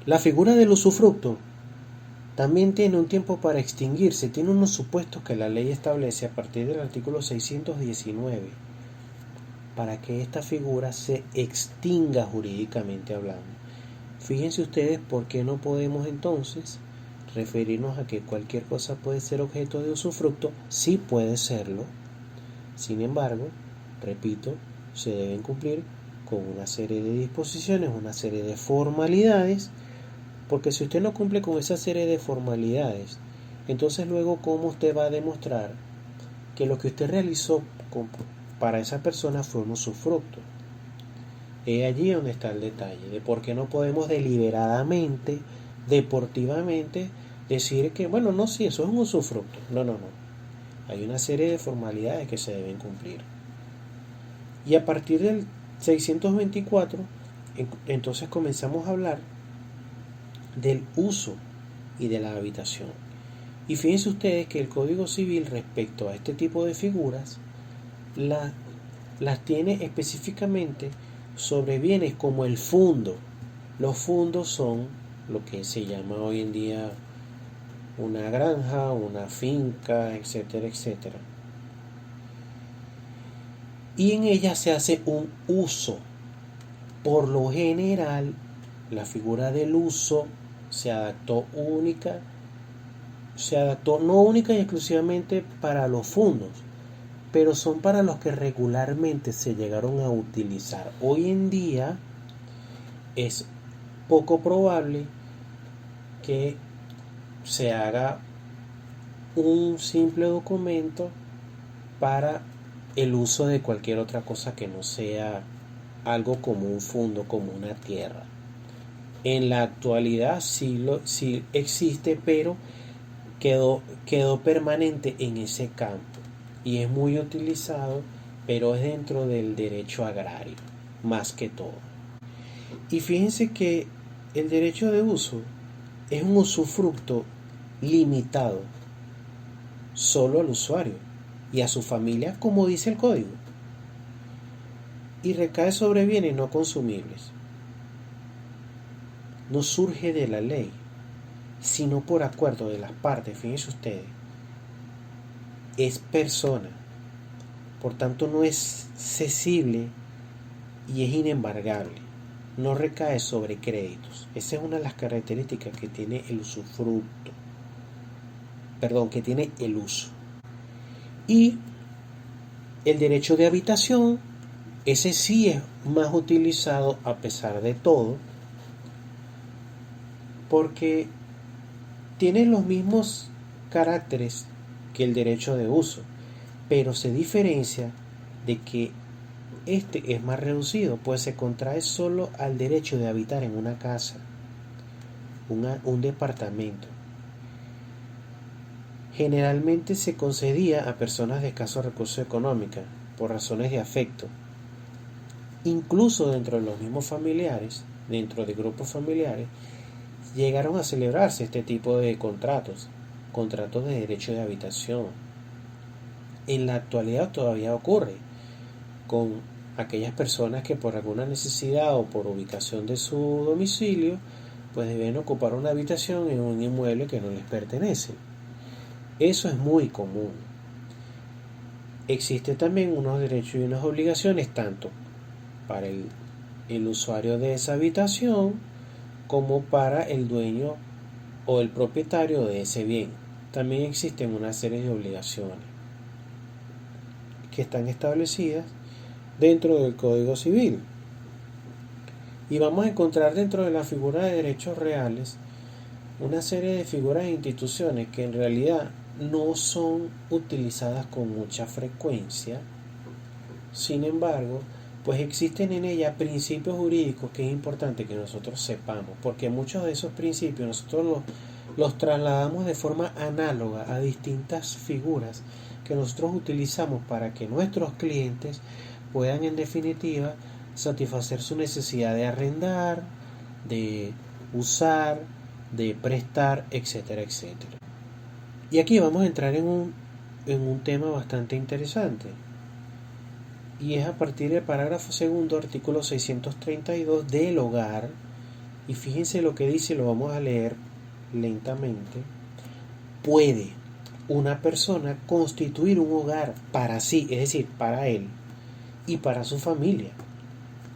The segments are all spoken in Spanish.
La figura del usufructo también tiene un tiempo para extinguirse, tiene unos supuestos que la ley establece a partir del artículo 619 para que esta figura se extinga jurídicamente hablando. Fíjense ustedes por qué no podemos entonces referirnos a que cualquier cosa puede ser objeto de usufructo. Sí puede serlo, sin embargo, repito, se deben cumplir con una serie de disposiciones, una serie de formalidades, porque si usted no cumple con esa serie de formalidades, entonces luego cómo usted va a demostrar que lo que usted realizó para esa persona fue un usufructo. Es allí donde está el detalle de por qué no podemos deliberadamente, deportivamente, decir que, bueno, no, sí, eso es un usufructo. No. Hay una serie de formalidades que se deben cumplir. Y a partir del 624, entonces comenzamos a hablar del uso y de la habitación. Y fíjense ustedes que el Código Civil respecto a este tipo de figuras las tiene específicamente sobre bienes como el fundo. Los fundos son lo que se llama hoy en día una granja, una finca, etcétera, etcétera. Y en ella se hace un uso. Por lo general, la figura del uso se adaptó no única y exclusivamente para los fundos, pero son para los que regularmente se llegaron a utilizar. Hoy en día es poco probable que se haga un simple documento para el uso de cualquier otra cosa que no sea algo como un fondo, como una tierra. En la actualidad sí existe, pero quedó permanente en ese campo y es muy utilizado, pero es dentro del derecho agrario, más que todo. Y fíjense que el derecho de uso es un usufructo limitado solo al usuario y a su familia, como dice el código, y recae sobre bienes no consumibles. No surge de la ley, sino por acuerdo de las partes. Fíjense ustedes, es persona, por tanto no es cesible y es inembargable, no recae sobre créditos. Esa es una de las características que tiene el usufructo, que tiene el uso. Y el derecho de habitación, ese sí es más utilizado a pesar de todo, porque tiene los mismos caracteres que el derecho de uso, pero se diferencia de que este es más reducido, pues se contrae solo al derecho de habitar en una casa, un departamento. Generalmente se concedía a personas de escasos recursos económicos por razones de afecto. Incluso dentro de los mismos familiares, dentro de grupos familiares, llegaron a celebrarse este tipo de contratos de derecho de habitación. En la actualidad todavía ocurre con aquellas personas que por alguna necesidad o por ubicación de su domicilio, pues deben ocupar una habitación en un inmueble que no les pertenece. Eso es muy común. Existen también unos derechos y unas obligaciones tanto para el usuario de esa habitación como para el dueño o el propietario de ese bien. También existen una serie de obligaciones que están establecidas dentro del Código Civil. Y vamos a encontrar dentro de la figura de derechos reales una serie de figuras e instituciones que en realidad no son utilizadas con mucha frecuencia. Sin embargo, pues existen en ella principios jurídicos que es importante que nosotros sepamos, porque muchos de esos principios nosotros los trasladamos de forma análoga a distintas figuras que nosotros utilizamos para que nuestros clientes puedan en definitiva satisfacer su necesidad de arrendar, de usar, de prestar, etcétera, etcétera. Y aquí vamos a entrar en un tema bastante interesante, y es a partir del parágrafo segundo, artículo 632 del hogar, Y fíjense lo que dice, lo vamos a leer lentamente. Puede una persona constituir un hogar para sí, es decir, para él y para su familia,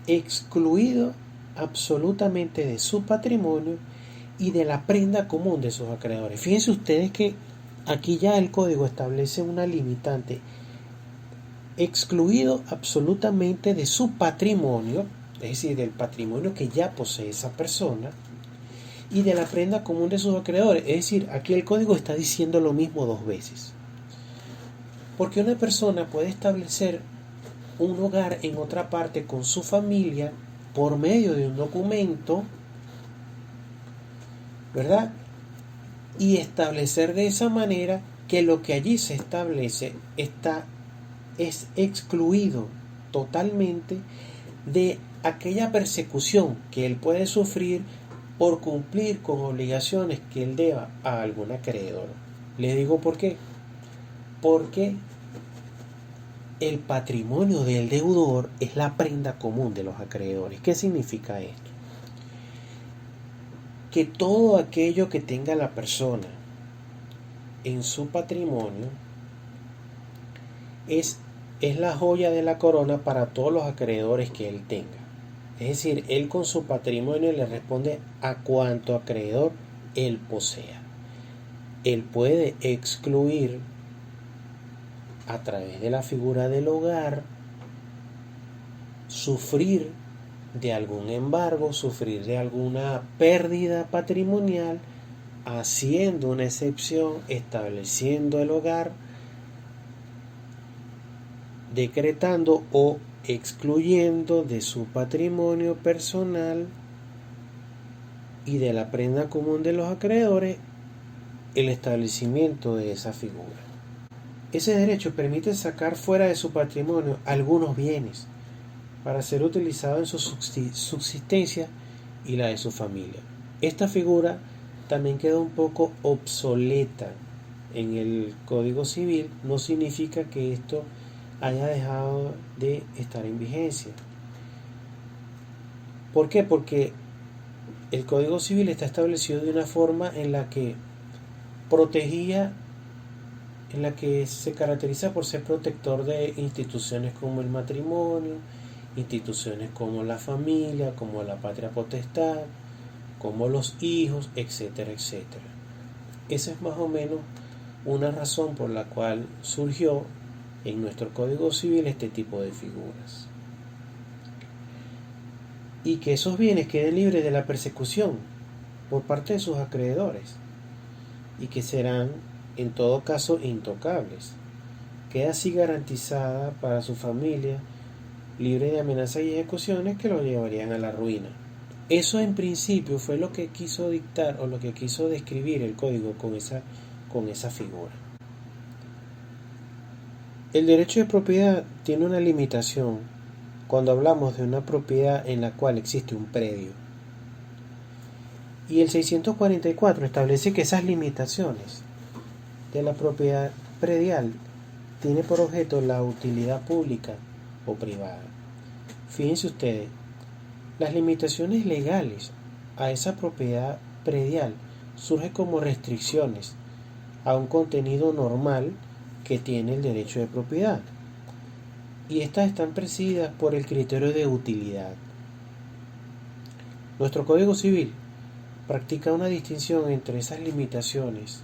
excluido absolutamente de su patrimonio y de la prenda común de sus acreedores. Fíjense ustedes que aquí ya el código establece una limitante: excluido absolutamente de su patrimonio, es decir, del patrimonio que ya posee esa persona, y de la prenda común de sus acreedores. Es decir, aquí el código está diciendo lo mismo dos veces. Porque una persona puede establecer un hogar en otra parte con su familia por medio de un documento, ¿verdad? Y establecer de esa manera que lo que allí se establece es excluido totalmente de aquella persecución que él puede sufrir por cumplir con obligaciones que él deba a algún acreedor. Les digo por qué. Porque el patrimonio del deudor es la prenda común de los acreedores. ¿Qué significa esto? Que todo aquello que tenga la persona en su patrimonio es la joya de la corona para todos los acreedores que él tenga. Es decir, él con su patrimonio le responde a cuanto acreedor él posea. Él puede excluir a través de la figura del hogar, sufrir de algún embargo, sufrir de alguna pérdida patrimonial, haciendo una excepción, estableciendo el hogar, decretando o excluyendo de su patrimonio personal y de la prenda común de los acreedores el establecimiento de esa figura. Ese derecho permite sacar fuera de su patrimonio algunos bienes para ser utilizado en su subsistencia y la de su familia. Esta figura también queda un poco obsoleta en el Código Civil. No significa que esto haya dejado de estar en vigencia. ¿Por qué? Porque el Código Civil está establecido de una forma en la que protegía, en la que se caracteriza por ser protector de instituciones como el matrimonio, instituciones como la familia, como la patria potestad, como los hijos, etcétera, etcétera. Esa es más o menos una razón por la cual surgió en nuestro Código Civil este tipo de figuras. Y que esos bienes queden libres de la persecución por parte de sus acreedores y que serán en todo caso intocables. Queda así garantizada para su familia, libre de amenazas y ejecuciones que lo llevarían a la ruina. Eso en principio fue lo que quiso dictar o lo que quiso describir el código con esa figura. El derecho de propiedad tiene una limitación cuando hablamos de una propiedad en la cual existe un predio. Y el 644 establece que esas limitaciones de la propiedad predial tiene por objeto la utilidad pública o privada. Fíjense ustedes, las limitaciones legales a esa propiedad predial surgen como restricciones a un contenido normal que tiene el derecho de propiedad, y estas están presididas por el criterio de utilidad. Nuestro Código Civil practica una distinción entre esas limitaciones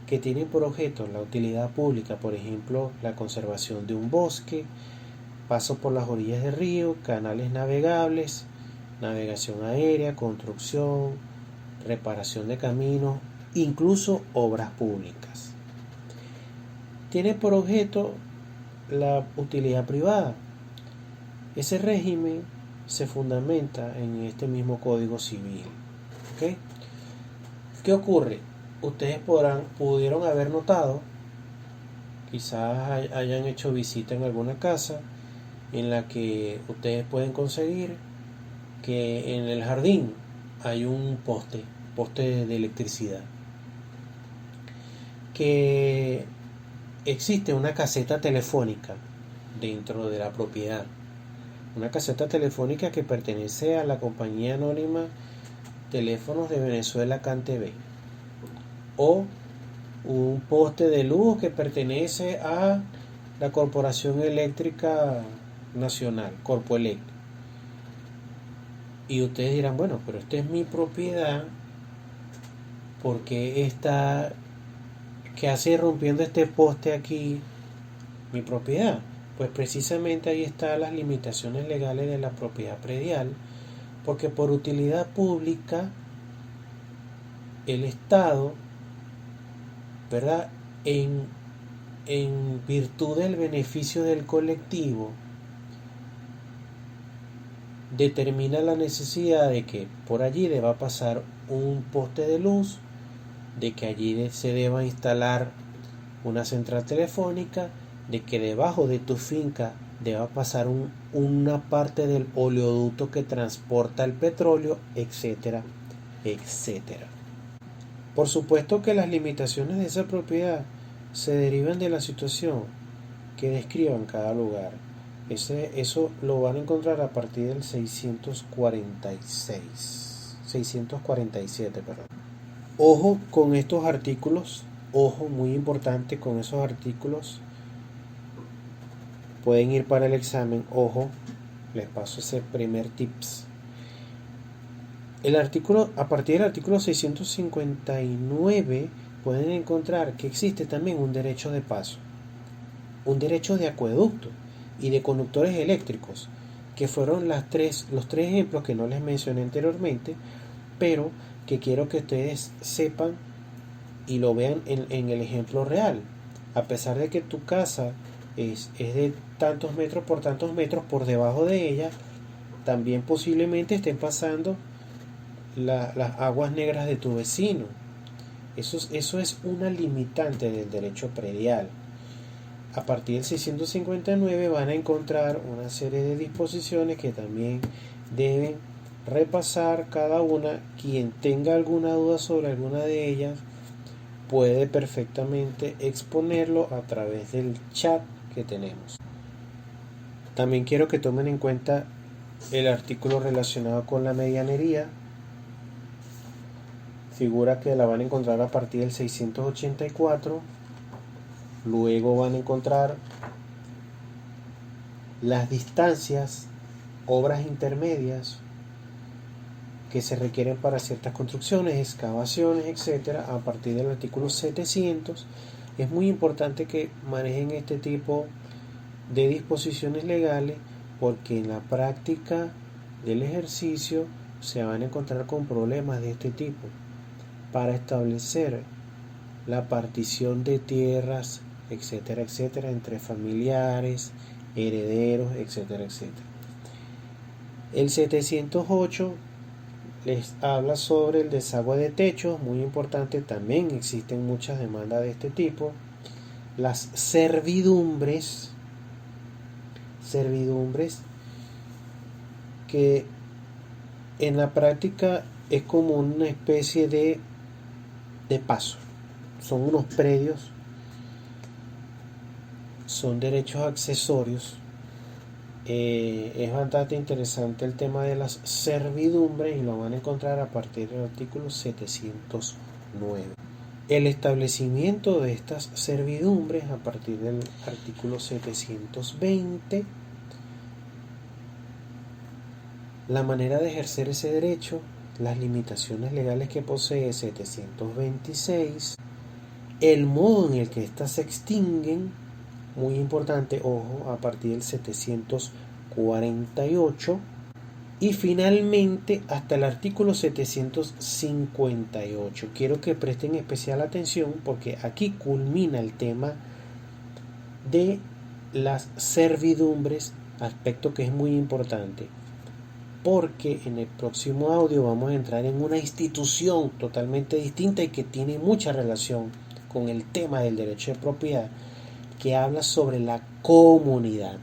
que tienen por objeto la utilidad pública, por ejemplo, la conservación de un bosque, paso por las orillas de río, canales navegables, navegación aérea, construcción, reparación de caminos, incluso obras públicas. Tiene por objeto la utilidad privada. Ese régimen se fundamenta en este mismo Código Civil. ¿Okay? ¿Qué ocurre? Ustedes pudieron haber notado, quizás hayan hecho visita en alguna casa en la que ustedes pueden conseguir que en el jardín hay un poste de electricidad, que existe una caseta telefónica dentro de la propiedad, una caseta telefónica que pertenece a la compañía anónima Teléfonos de Venezuela CanTV, o un poste de luz que pertenece a la Corporación Eléctrica Nacional, Corpoelec. Y ustedes dirán, bueno, pero esta es mi propiedad, ¿por qué está, qué hace rompiendo este poste aquí mi propiedad? Pues precisamente ahí están las limitaciones legales de la propiedad predial, porque por utilidad pública el Estado, ¿verdad? En virtud del beneficio del colectivo, determina la necesidad de que por allí deba pasar un poste de luz, de que allí se deba instalar una central telefónica, de que debajo de tu finca deba pasar una parte del oleoducto que transporta el petróleo, etcétera, etcétera. Por supuesto que las limitaciones de esa propiedad se derivan de la situación que describa en cada lugar. Eso lo van a encontrar a partir del 647, perdón. Ojo con estos artículos, ojo muy importante con esos artículos. Pueden ir para el examen, ojo, les paso ese primer tips. A partir del artículo 659 pueden encontrar que existe también un derecho de paso, un derecho de acueducto y de conductores eléctricos, que fueron los tres ejemplos que no les mencioné anteriormente, pero que quiero que ustedes sepan y lo vean en el ejemplo real. A pesar de que tu casa es de tantos metros, por debajo de ella también posiblemente estén pasando las aguas negras de tu vecino. Eso es una limitante del derecho predial. A partir del 659 van a encontrar una serie de disposiciones que también deben repasar cada una. Quien tenga alguna duda sobre alguna de ellas puede perfectamente exponerlo a través del chat que tenemos. También quiero que tomen en cuenta el artículo relacionado con la medianería, figura que la van a encontrar a partir del 684. Luego van a encontrar las distancias, obras intermedias que se requieren para ciertas construcciones, excavaciones, etcétera, a partir del artículo 700. Es muy importante que manejen este tipo de disposiciones legales, porque en la práctica del ejercicio se van a encontrar con problemas de este tipo para establecer la partición de tierras, etcétera, etcétera, entre familiares, herederos, etcétera, etcétera. El 708 les habla sobre el desagüe de techos, muy importante, también existen muchas demandas de este tipo. Las servidumbres que en la práctica es como una especie de paso, son unos predios, son derechos accesorios. Es bastante interesante el tema de las servidumbres y lo van a encontrar a partir del artículo 709. El establecimiento de estas servidumbres a partir del artículo 720. La manera de ejercer ese derecho, las limitaciones legales que posee 726, el modo en el que éstas se extinguen, muy importante, ojo, a partir del 748, y finalmente hasta el artículo 758. Quiero que presten especial atención porque aquí culmina el tema de las servidumbres, aspecto que es muy importante, porque en el próximo audio vamos a entrar en una institución totalmente distinta y que tiene mucha relación con el tema del derecho de propiedad, que habla sobre la comunidad.